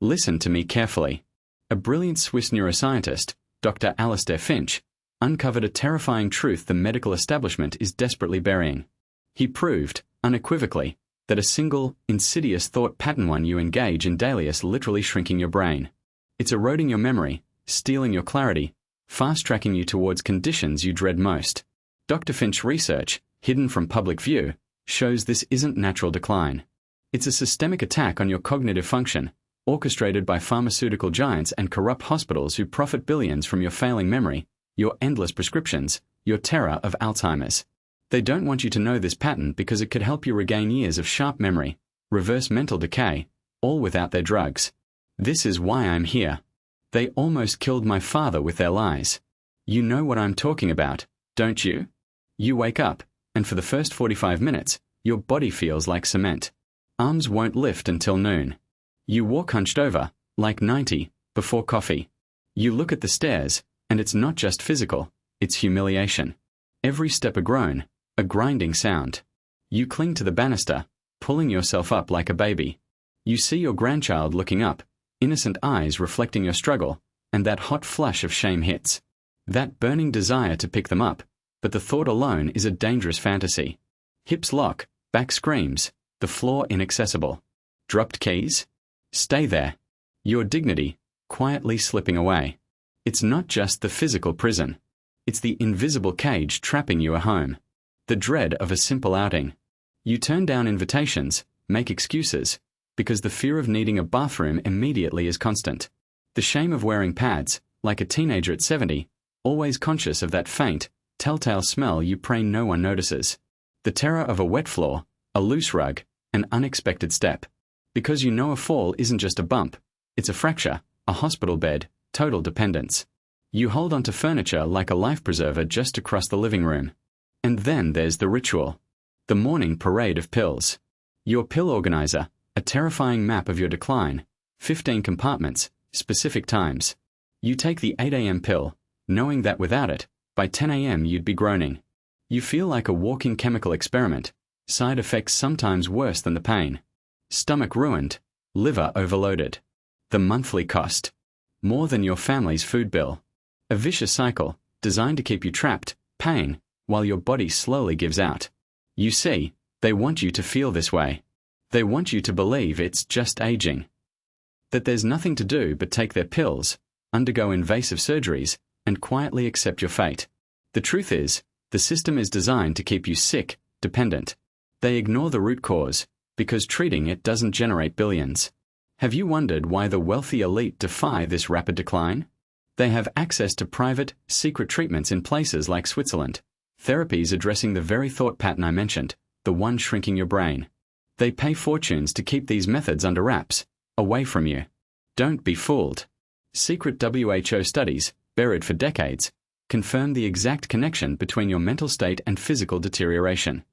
Listen to me carefully. A brilliant Swiss neuroscientist, Dr. Alistair Finch, uncovered a terrifying truth the medical establishment is desperately burying. He proved, unequivocally, that a single, insidious thought pattern one you engage in daily is literally shrinking your brain. It's eroding your memory, stealing your clarity, fast-tracking you towards conditions you dread most. Dr. Finch research, hidden from public view, shows this isn't natural decline. It's a systemic attack on your cognitive function, orchestrated by pharmaceutical giants and corrupt hospitals who profit billions from your failing memory, your endless prescriptions, your terror of Alzheimer's. They don't want you to know this pattern because it could help you regain years of sharp memory, reverse mental decay, all without their drugs. This is why I'm here. They almost killed my father with their lies. You know what I'm talking about, don't you? You wake up, and for the first 45 minutes, your body feels like cement. Arms won't lift until noon. You walk hunched over, like 90, before coffee. You look at the stairs, and it's not just physical, it's humiliation. Every step a groan, a grinding sound. You cling to the banister, pulling yourself up like a baby. You see your grandchild looking up, innocent eyes reflecting your struggle, and that hot flush of shame hits. That burning desire to pick them up, but the thought alone is a dangerous fantasy. Hips lock, back screams, the floor inaccessible. Dropped keys? Stay there. Your dignity, quietly slipping away. It's not just the physical prison. It's the invisible cage trapping you at home. The dread of a simple outing. You turn down invitations, make excuses, because the fear of needing a bathroom immediately is constant. The shame of wearing pads, like a teenager at 70, always conscious of that faint, telltale smell you pray no one notices. The terror of a wet floor, a loose rug, an unexpected step. Because you know a fall isn't just a bump, it's a fracture, a hospital bed, total dependence. You hold onto furniture like a life preserver just to cross the living room. And then there's the ritual. The morning parade of pills. Your pill organizer, a terrifying map of your decline, 15 compartments, specific times. You take the 8 a.m. pill, knowing that without it, by 10 a.m. you'd be groaning. You feel like a walking chemical experiment, side effects sometimes worse than the pain. Stomach ruined, liver overloaded. The monthly cost. More than your family's food bill. A vicious cycle, designed to keep you trapped, paying, while your body slowly gives out. You see, they want you to feel this way. They want you to believe it's just aging. That there's nothing to do but take their pills, undergo invasive surgeries, and quietly accept your fate. The truth is, the system is designed to keep you sick, dependent. They ignore the root cause, because treating it doesn't generate billions. Have you wondered why the wealthy elite defy this rapid decline? They have access to private, secret treatments in places like Switzerland, therapies addressing the very thought pattern I mentioned, the one shrinking your brain. They pay fortunes to keep these methods under wraps, away from you. Don't be fooled. Secret WHO studies, buried for decades, confirm the exact connection between your mental state and physical deterioration.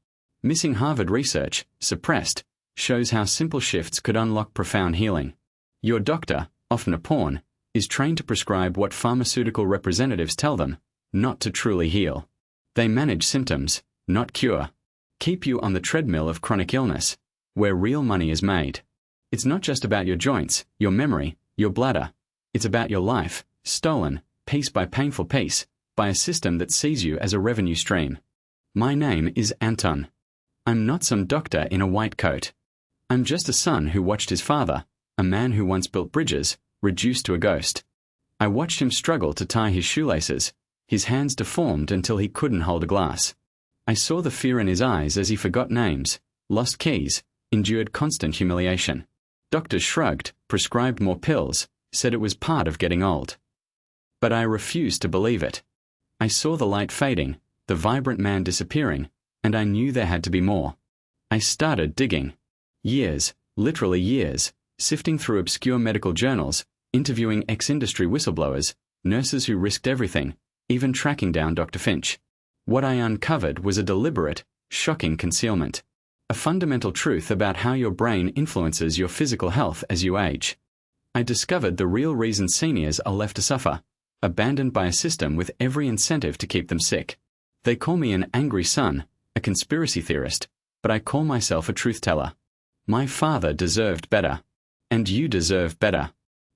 Missing Harvard research, suppressed, shows how simple shifts could unlock profound healing. Your doctor, often a pawn, is trained to prescribe what pharmaceutical representatives tell them, not to truly heal. They manage symptoms, not cure. Keep you on the treadmill of chronic illness, where real money is made. It's not just about your joints, your memory, your bladder. It's about your life, stolen, piece by painful piece, by a system that sees you as a revenue stream. My name is Anton. I'm not some doctor in a white coat. I'm just a son who watched his father, a man who once built bridges, reduced to a ghost. I watched him struggle to tie his shoelaces, his hands deformed until he couldn't hold a glass. I saw the fear in his eyes as he forgot names, lost keys, endured constant humiliation. Doctors shrugged, prescribed more pills, said it was part of getting old. But I refused to believe it. I saw the light fading, the vibrant man disappearing, and I knew there had to be more. I started digging. Years, literally years, sifting through obscure medical journals, interviewing ex-industry whistleblowers, nurses who risked everything, even tracking down Dr. Finch. What I uncovered was a deliberate, shocking concealment. A fundamental truth about how your brain influences your physical health as you age. I discovered the real reason seniors are left to suffer, abandoned by a system with every incentive to keep them sick. They call me an angry son, a conspiracy theorist, but I call myself a truth teller. My father deserved better. And you deserve better.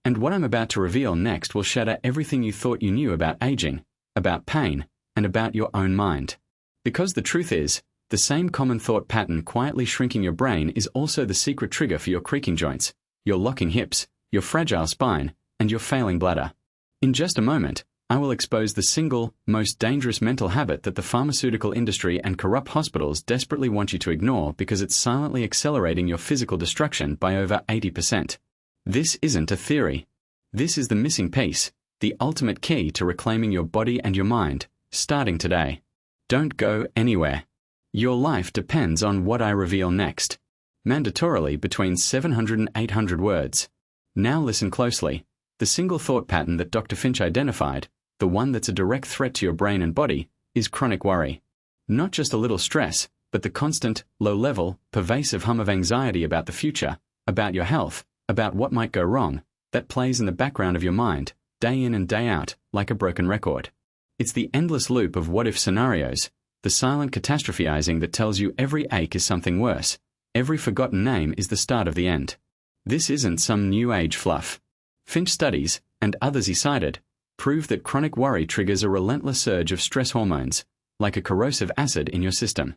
And what I'm about to reveal next will shatter everything you thought you knew about aging, about pain, and about your own mind. Because the truth is, the same common thought pattern quietly shrinking your brain is also the secret trigger for your creaking joints, your locking hips, your fragile spine, and your failing bladder. In just a moment, I will expose the single, most dangerous mental habit that the pharmaceutical industry and corrupt hospitals desperately want you to ignore because it's silently accelerating your physical destruction by over 80%. This isn't a theory. This is the missing piece, the ultimate key to reclaiming your body and your mind, starting today. Don't go anywhere. Your life depends on what I reveal next. Mandatorily between 700 and 800 words. Now listen closely. The single thought pattern that Dr. Finch identified, the one that's a direct threat to your brain and body, is chronic worry. Not just a little stress, but the constant, low-level, pervasive hum of anxiety about the future, about your health, about what might go wrong, that plays in the background of your mind, day in and day out, like a broken record. It's the endless loop of what-if scenarios, the silent catastrophizing that tells you every ache is something worse, every forgotten name is the start of the end. This isn't some new age fluff. Finch studies, and others he cited, prove that chronic worry triggers a relentless surge of stress hormones, like a corrosive acid in your system.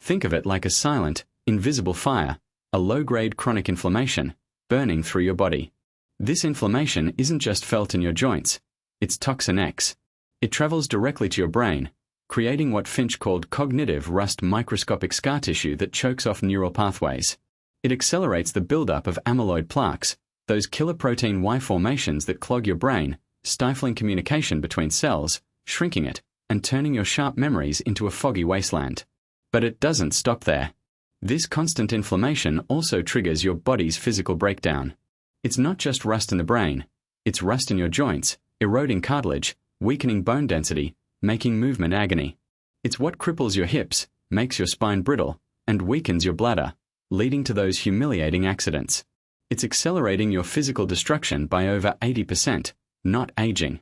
Think of it like a silent, invisible fire, a low-grade chronic inflammation, burning through your body. This inflammation isn't just felt in your joints, it's toxin X. It travels directly to your brain, creating what Finch called cognitive rust, microscopic scar tissue that chokes off neural pathways. It accelerates the buildup of amyloid plaques, those killer protein Y formations that clog your brain, stifling communication between cells, shrinking it, and turning your sharp memories into a foggy wasteland. But it doesn't stop there. This constant inflammation also triggers your body's physical breakdown. It's not just rust in the brain, it's rust in your joints, eroding cartilage, weakening bone density, making movement agony. It's what cripples your hips, makes your spine brittle, and weakens your bladder, leading to those humiliating accidents. It's accelerating your physical destruction by over 80%, not aging.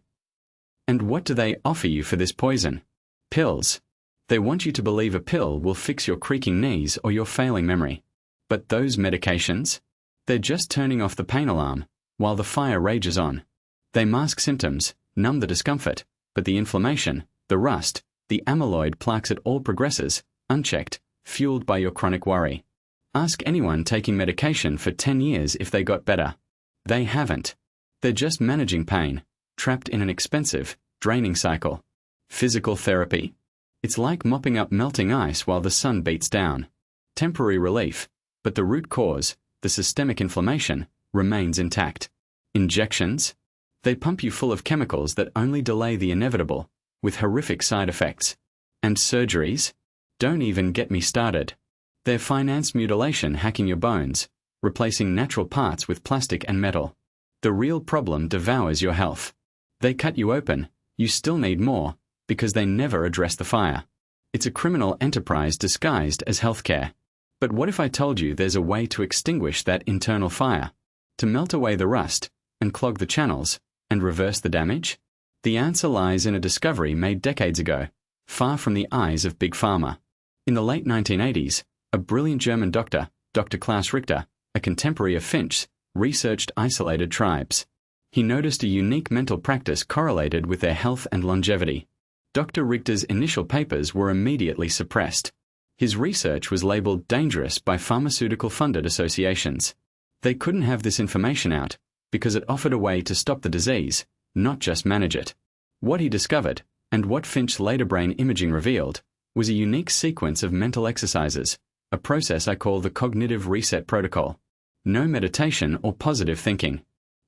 And what do they offer you for this poison? Pills. They want you to believe a pill will fix your creaking knees or your failing memory. But those medications? They're just turning off the pain alarm, while the fire rages on. They mask symptoms, numb the discomfort, but the inflammation, the rust, the amyloid plaques, it all progresses, unchecked, fueled by your chronic worry. Ask anyone taking medication for 10 years if they got better. They haven't. They're just managing pain, trapped in an expensive, draining cycle. Physical therapy? It's like mopping up melting ice while the sun beats down. Temporary relief, but the root cause, the systemic inflammation, remains intact. Injections? They pump you full of chemicals that only delay the inevitable, with horrific side effects. And surgeries? Don't even get me started. They're financed mutilation, hacking your bones, replacing natural parts with plastic and metal. The real problem devours your health. They cut you open, you still need more, because they never address the fire. It's a criminal enterprise disguised as healthcare. But what if I told you there's a way to extinguish that internal fire? To melt away the rust, and clog the channels, and reverse the damage? The answer lies in a discovery made decades ago, far from the eyes of Big Pharma. In the late 1980s, a brilliant German doctor, Dr. Klaus Richter, a contemporary of Finch, researched isolated tribes. He noticed a unique mental practice correlated with their health and longevity. Dr. Richter's initial papers were immediately suppressed. His research was labeled dangerous by pharmaceutical-funded associations. They couldn't have this information out because it offered a way to stop the disease, not just manage it. What he discovered, and what Finch later brain imaging revealed, was a unique sequence of mental exercises, a process I call the Cognitive Reset Protocol. No meditation or positive thinking.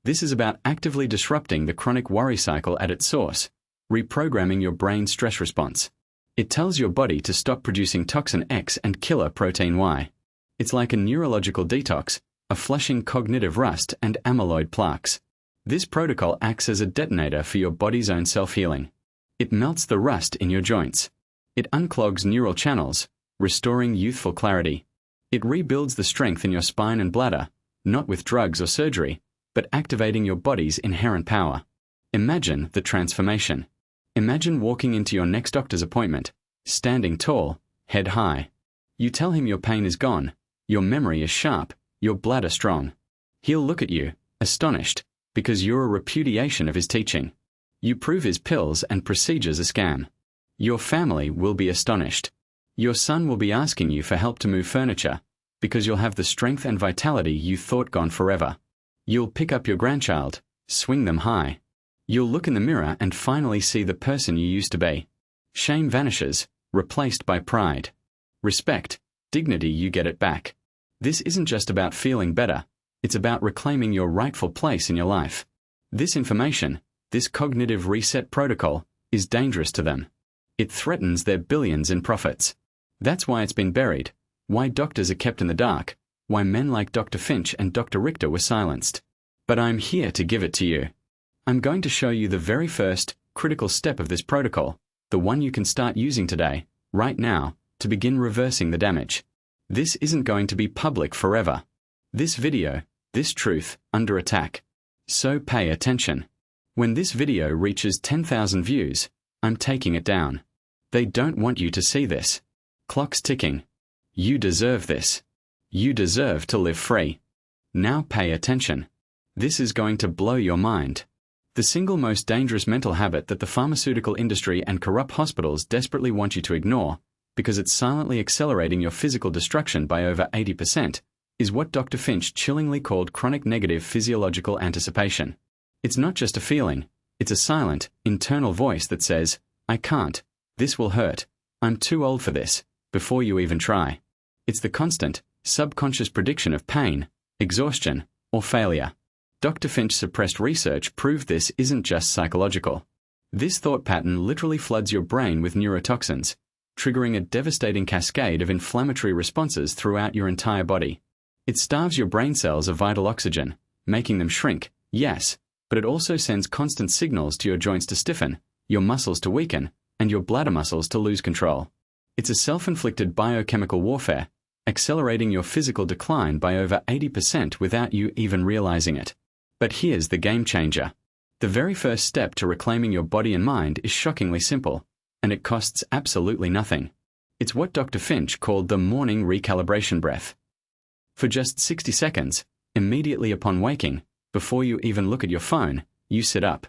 This is about actively disrupting the chronic worry cycle at its source, reprogramming your brain's stress response. It tells your body to stop producing toxin X and killer protein Y. It's like a neurological detox, a flushing cognitive rust and amyloid plaques. This protocol acts as a detonator for your body's own self-healing. It melts the rust in your joints. It unclogs neural channels, restoring youthful clarity. It rebuilds the strength in your spine and bladder, not with drugs or surgery, but activating your body's inherent power. Imagine the transformation. Imagine walking into your next doctor's appointment, standing tall, head high. You tell him your pain is gone, your memory is sharp, your bladder strong. He'll look at you, astonished, because you're a repudiation of his teaching. You prove his pills and procedures a scam. Your family will be astonished. Your son will be asking you for help to move furniture, because you'll have the strength and vitality you thought gone forever. You'll pick up your grandchild, swing them high. You'll look in the mirror and finally see the person you used to be. Shame vanishes, replaced by pride. Respect, dignity, you get it back. This isn't just about feeling better, it's about reclaiming your rightful place in your life. This information, this cognitive reset protocol, is dangerous to them. It threatens their billions in profits. That's why it's been buried, why doctors are kept in the dark, why men like Dr. Finch and Dr. Richter were silenced. But I'm here to give it to you. I'm going to show you the very first, critical step of this protocol, the one you can start using today, right now, to begin reversing the damage. This isn't going to be public forever. This video, this truth, under attack. So pay attention. When this video reaches 10,000 views, I'm taking it down. They don't want you to see this. Clock's ticking. You deserve this. You deserve to live free. Now pay attention. This is going to blow your mind. The single most dangerous mental habit that the pharmaceutical industry and corrupt hospitals desperately want you to ignore, because it's silently accelerating your physical destruction by over 80%, is what Dr. Finch chillingly called chronic negative physiological anticipation. It's not just a feeling, it's a silent, internal voice that says, I can't, this will hurt, I'm too old for this, before you even try. It's the constant, subconscious prediction of pain, exhaustion, or failure. Dr. Finch suppressed research proved this isn't just psychological. This thought pattern literally floods your brain with neurotoxins, triggering a devastating cascade of inflammatory responses throughout your entire body. It starves your brain cells of vital oxygen, making them shrink, yes, but it also sends constant signals to your joints to stiffen, your muscles to weaken, and your bladder muscles to lose control. It's a self-inflicted biochemical warfare, accelerating your physical decline by over 80% without you even realizing it. But here's the game changer. The very first step to reclaiming your body and mind is shockingly simple, and it costs absolutely nothing. It's what Dr. Finch called the morning recalibration breath. For just 60 seconds, immediately upon waking, before you even look at your phone, you sit up.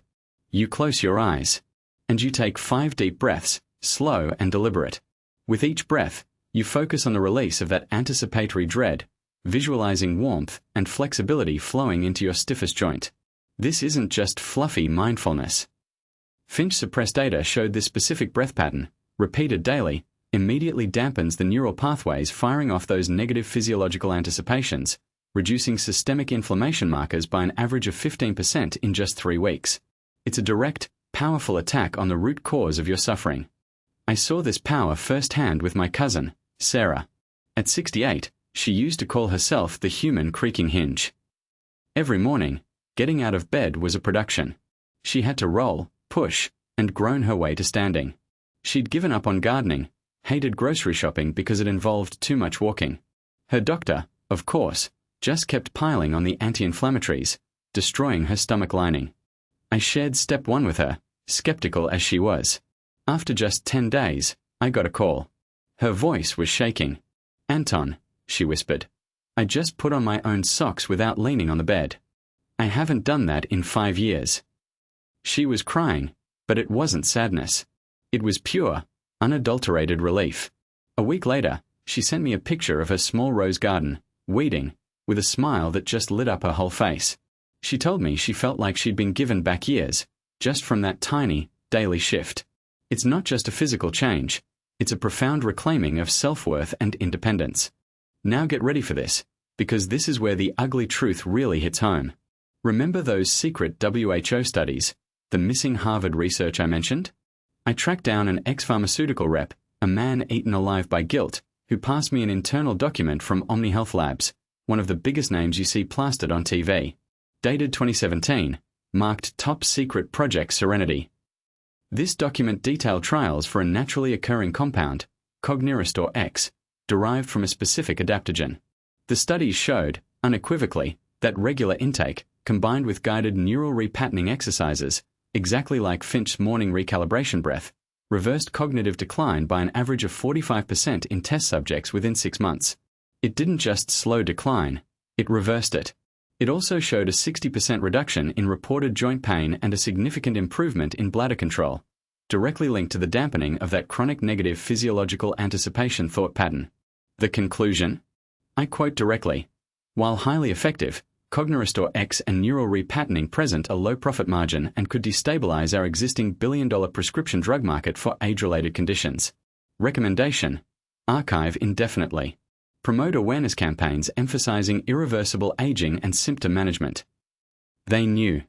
You close your eyes. And you take 5 deep breaths, slow and deliberate. With each breath, you focus on the release of that anticipatory dread, visualizing warmth and flexibility flowing into your stiffest joint. This isn't just fluffy mindfulness. Finch suppressed data showed this specific breath pattern, repeated daily, immediately dampens the neural pathways firing off those negative physiological anticipations, reducing systemic inflammation markers by an average of 15% in just 3 weeks. It's a direct, powerful attack on the root cause of your suffering. I saw this power firsthand with my cousin, Sarah. At 68, she used to call herself the human creaking hinge. Every morning, getting out of bed was a production. She had to roll, push, and groan her way to standing. She'd given up on gardening, hated grocery shopping because it involved too much walking. Her doctor, of course, just kept piling on the anti-inflammatories, destroying her stomach lining. I shared step 1 with her, skeptical as she was. After just 10 days, I got a call. Her voice was shaking. Anton, she whispered, I just put on my own socks without leaning on the bed. I haven't done that in 5 years. She was crying, but it wasn't sadness. It was pure, unadulterated relief. A week later, she sent me a picture of her small rose garden, weeding, with a smile that just lit up her whole face. She told me she felt like she'd been given back years, just from that tiny, daily shift. It's not just a physical change, it's a profound reclaiming of self-worth and independence. Now get ready for this, because this is where the ugly truth really hits home. Remember those secret WHO studies, the missing Harvard research I mentioned? I tracked down an ex-pharmaceutical rep, a man eaten alive by guilt, who passed me an internal document from OmniHealth Labs, one of the biggest names you see plastered on TV. Dated 2017, marked Top Secret Project Serenity. This document detailed trials for a naturally occurring compound, Cognirestor X, derived from a specific adaptogen. The studies showed, unequivocally, that regular intake, combined with guided neural repatterning exercises, exactly like Finch's morning recalibration breath, reversed cognitive decline by an average of 45% in test subjects within 6 months. It didn't just slow decline, it reversed it. It also showed a 60% reduction in reported joint pain and a significant improvement in bladder control, directly linked to the dampening of that chronic negative physiological anticipation thought pattern. The conclusion? I quote directly, "While highly effective, Cognorestore X and neural repatterning present a low profit margin and could destabilize our existing billion-dollar prescription drug market for age-related conditions." Recommendation: archive indefinitely. Promote awareness campaigns emphasizing irreversible aging and symptom management. They knew.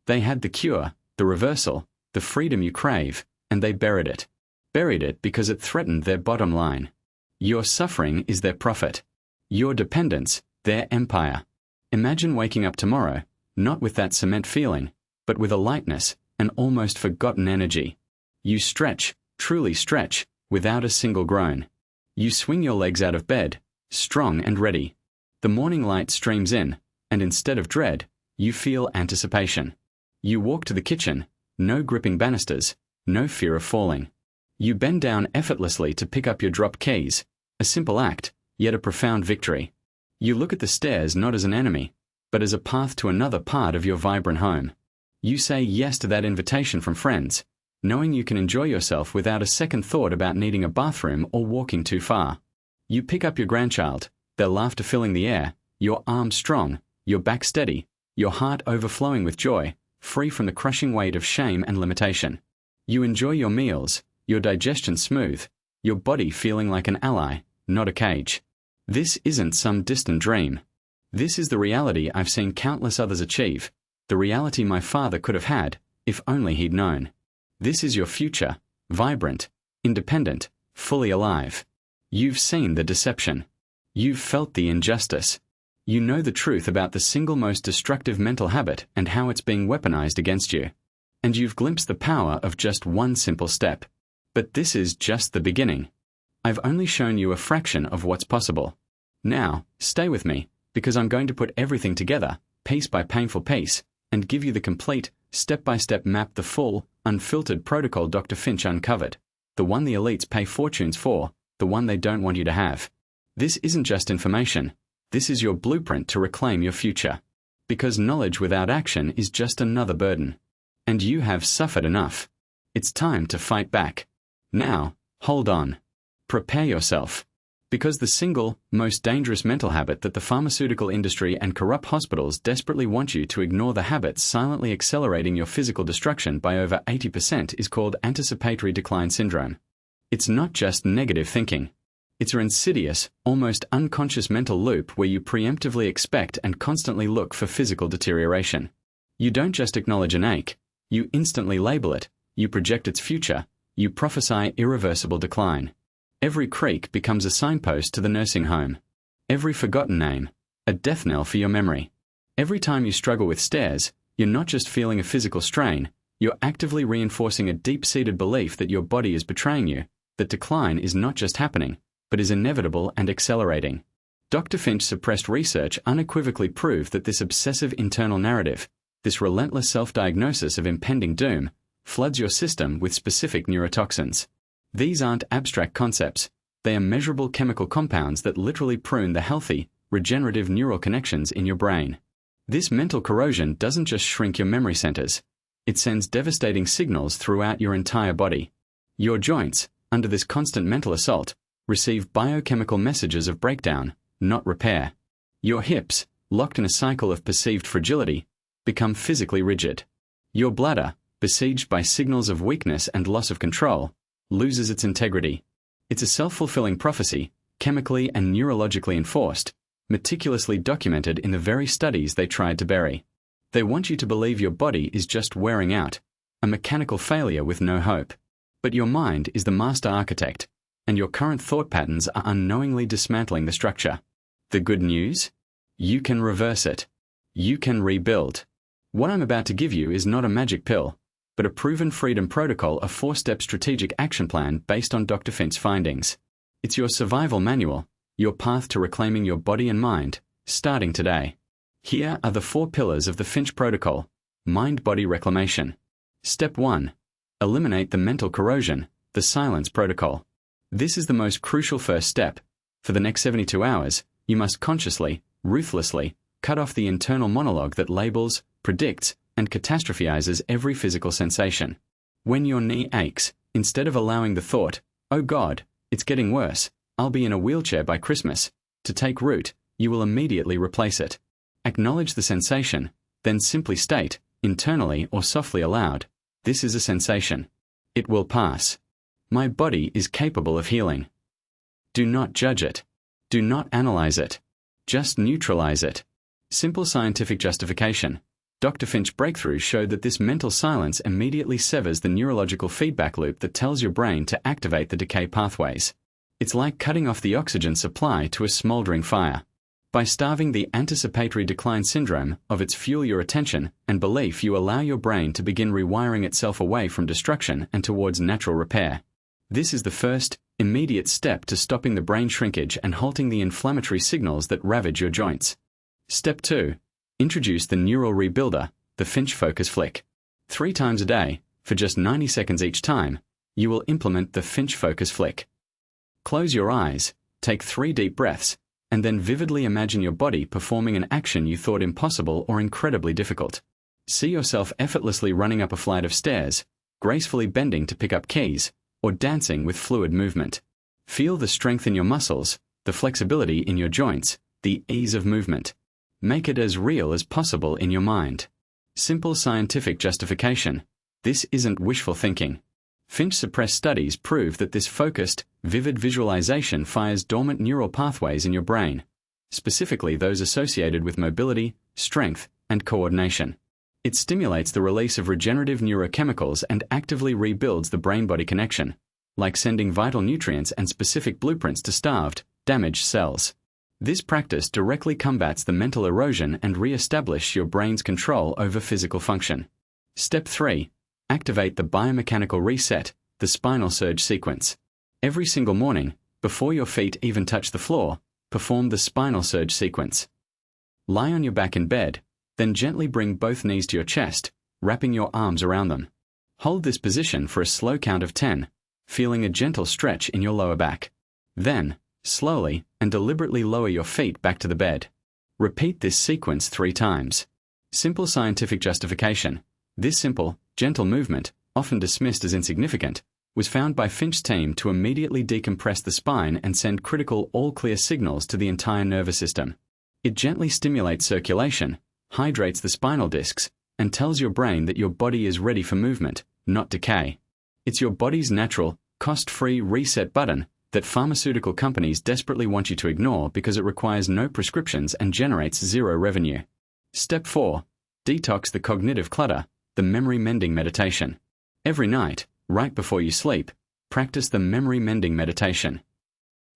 They had the cure, the reversal, the freedom you crave, and they buried it. Buried it because it threatened their bottom line. Your suffering is their profit. Your dependence, their empire. Imagine waking up tomorrow, not with that cement feeling, but with a lightness, an almost forgotten energy. You stretch, truly stretch, without a single groan. You swing your legs out of bed, strong and ready. The morning light streams in, and instead of dread, you feel anticipation. You walk to the kitchen, no gripping banisters, no fear of falling. You bend down effortlessly to pick up your dropped keys, a simple act, yet a profound victory. You look at the stairs not as an enemy, but as a path to another part of your vibrant home. You say yes to that invitation from friends, knowing you can enjoy yourself without a second thought about needing a bathroom or walking too far. You pick up your grandchild, their laughter filling the air, your arms strong, your back steady, your heart overflowing with joy, free from the crushing weight of shame and limitation. You enjoy your meals, your digestion smooth, your body feeling like an ally, not a cage. This isn't some distant dream. This is the reality I've seen countless others achieve, the reality my father could have had, if only he'd known. This is your future, vibrant, independent, fully alive. You've seen the deception. You've felt the injustice. You know the truth about the single most destructive mental habit and how it's being weaponized against you. And you've glimpsed the power of just one simple step. But this is just the beginning. I've only shown you a fraction of what's possible. Now, stay with me, because I'm going to put everything together, piece by painful piece, and give you the complete, step-by-step map, the full, unfiltered protocol Dr. Finch uncovered, the one the elites pay fortunes for, the one they don't want you to have. This isn't just information. This is your blueprint to reclaim your future. Because knowledge without action is just another burden. And you have suffered enough. It's time to fight back. Now, hold on. Prepare yourself. Because the single, most dangerous mental habit that the pharmaceutical industry and corrupt hospitals desperately want you to ignore, the habit silently accelerating your physical destruction by over 80%, is called Anticipatory Decline Syndrome. It's not just negative thinking. It's an insidious, almost unconscious mental loop where you preemptively expect and constantly look for physical deterioration. You don't just acknowledge an ache. You instantly label it. You project its future. You prophesy irreversible decline. Every creak becomes a signpost to the nursing home. Every forgotten name, a death knell for your memory. Every time you struggle with stairs, you're not just feeling a physical strain, you're actively reinforcing a deep-seated belief that your body is betraying you, that decline is not just happening, but is inevitable and accelerating. Dr. Finch suppressed research unequivocally proved that this obsessive internal narrative, this relentless self-diagnosis of impending doom, floods your system with specific neurotoxins. These aren't abstract concepts. They are measurable chemical compounds that literally prune the healthy, regenerative neural connections in your brain. This mental corrosion doesn't just shrink your memory centers. It sends devastating signals throughout your entire body. Your joints, under this constant mental assault, receive biochemical messages of breakdown, not repair. Your hips, locked in a cycle of perceived fragility, become physically rigid. Your bladder, besieged by signals of weakness and loss of control, loses its integrity. It's a self-fulfilling prophecy, chemically and neurologically enforced, meticulously documented in the very studies they tried to bury. They want you to believe your body is just wearing out, a mechanical failure with no hope. But your mind is the master architect, and your current thought patterns are unknowingly dismantling the structure. The good news? You can reverse it. You can rebuild. What I'm about to give you is not a magic pill, but a proven freedom protocol, a 4-step strategic action plan based on Dr. Finch's findings. It's your survival manual, your path to reclaiming your body and mind, starting today. Here are the 4 pillars of the Finch Protocol. Mind-body reclamation. Step 1. Eliminate the mental corrosion, the silence protocol. This is the most crucial first step. For the next 72 hours, you must consciously, ruthlessly, Cut off the internal monologue that labels, predicts, and catastrophizes every physical sensation. When your knee aches, instead of allowing the thought, "Oh God, it's getting worse, I'll be in a wheelchair by Christmas," to take root, you will immediately replace it. Acknowledge the sensation, then simply state, internally or softly aloud, "This is a sensation. It will pass. My body is capable of healing." Do not judge it. Do not analyze it. Just neutralize it. Simple scientific justification. Dr. Finch breakthroughs showed that this mental silence immediately severs the neurological feedback loop that tells your brain to activate the decay pathways. It's like cutting off the oxygen supply to a smoldering fire. By starving the Anticipatory Decline Syndrome of its fuel, your attention and belief, you allow your brain to begin rewiring itself away from destruction and towards natural repair. This is the first, immediate step to stopping the brain shrinkage and halting the inflammatory signals that ravage your joints. Step 2. Introduce the neural rebuilder, the Finch focus flick. 3 times a day, for just 90 seconds each time, you will implement the Finch focus flick. Close your eyes, take 3 deep breaths, and then vividly imagine your body performing an action you thought impossible or incredibly difficult. See yourself effortlessly running up a flight of stairs, gracefully bending to pick up keys, or dancing with fluid movement. Feel the strength in your muscles, the flexibility in your joints, the ease of movement. Make it as real as possible in your mind. Simple scientific justification. This isn't wishful thinking. Finch-suppressed studies prove that this focused, vivid visualization fires dormant neural pathways in your brain, specifically those associated with mobility, strength, and coordination. It stimulates the release of regenerative neurochemicals and actively rebuilds the brain-body connection, like sending vital nutrients and specific blueprints to starved, damaged cells. This practice directly combats the mental erosion and re-establish your brain's control over physical function. Step 3. Activate the biomechanical reset, the spinal surge sequence. Every single morning, before your feet even touch the floor, perform the spinal surge sequence. Lie on your back in bed, then gently bring both knees to your chest, wrapping your arms around them. Hold this position for a slow count of 10, feeling a gentle stretch in your lower back. Then, slowly and deliberately lower your feet back to the bed. Repeat this sequence 3 times. Simple scientific justification. This simple, gentle movement, often dismissed as insignificant, was found by Finch's team to immediately decompress the spine and send critical all-clear signals to the entire nervous system. It gently stimulates circulation, hydrates the spinal discs, and tells your brain that your body is ready for movement, not decay. It's your body's natural, cost-free reset button that pharmaceutical companies desperately want you to ignore because it requires no prescriptions and generates 0 revenue. Step 4. Detox the cognitive clutter, the memory mending meditation. Every night, right before you sleep, practice the memory mending meditation.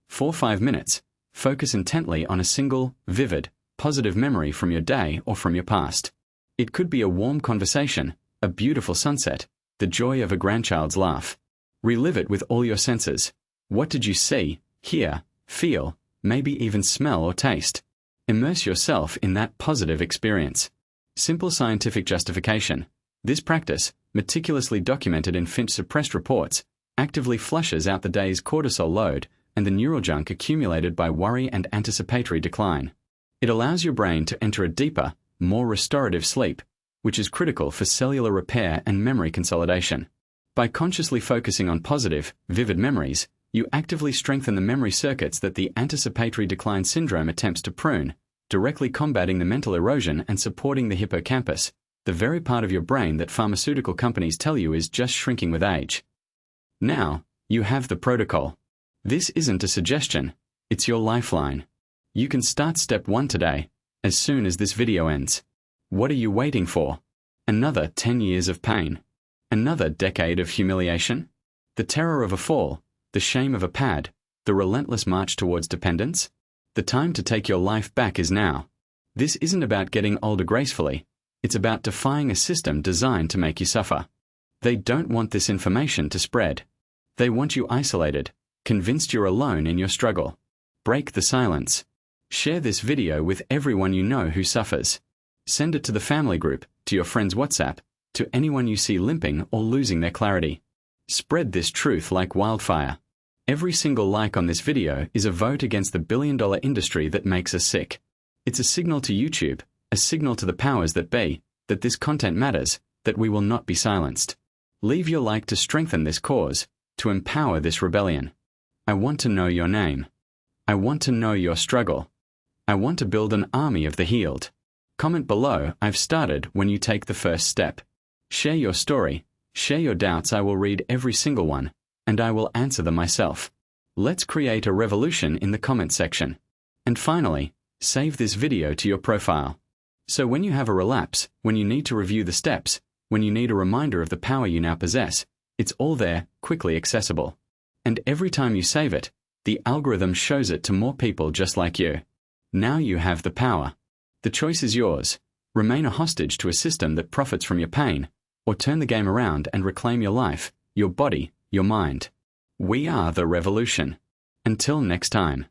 For 5 minutes, focus intently on a single, vivid, positive memory from your day or from your past. It could be a warm conversation, a beautiful sunset, the joy of a grandchild's laugh. Relive it with all your senses. What did you see, hear, feel, maybe even smell or taste? Immerse yourself in that positive experience. Simple scientific justification. This practice, meticulously documented in Finch-suppressed reports, actively flushes out the day's cortisol load and the neural junk accumulated by worry and anticipatory decline. It allows your brain to enter a deeper, more restorative sleep, which is critical for cellular repair and memory consolidation. By consciously focusing on positive, vivid memories, you actively strengthen the memory circuits that the Anticipatory Decline Syndrome attempts to prune, directly combating the mental erosion and supporting the hippocampus, the very part of your brain that pharmaceutical companies tell you is just shrinking with age. Now, you have the protocol. This isn't a suggestion, it's your lifeline. You can start step 1 today, as soon as this video ends. What are you waiting for? Another 10 years of pain? Another decade of humiliation? The terror of a fall? The shame of a pad? The relentless march towards dependence? The time to take your life back is now. This isn't about getting older gracefully. It's about defying a system designed to make you suffer. They don't want this information to spread. They want you isolated, convinced you're alone in your struggle. Break the silence. Share this video with everyone you know who suffers. Send it to the family group, to your friend's WhatsApp, to anyone you see limping or losing their clarity. Spread this truth like wildfire. Every single like on this video is a vote against the billion-dollar industry that makes us sick. It's a signal to YouTube, a signal to the powers that be, that this content matters, that we will not be silenced. Leave your like to strengthen this cause, to empower this rebellion. I want to know your name. I want to know your struggle. I want to build an army of the healed. Comment below, I've started, when you take the first step. Share your story, share your doubts. I will read every single one, and I will answer them myself. Let's create a revolution in the comment section. And finally, save this video to your profile. So when you have a relapse, when you need to review the steps, when you need a reminder of the power you now possess, it's all there, quickly accessible. And every time you save it, the algorithm shows it to more people just like you. Now you have the power. The choice is yours. Remain a hostage to a system that profits from your pain, or turn the game around and reclaim your life, your body, your mind. We are the revolution. Until next time.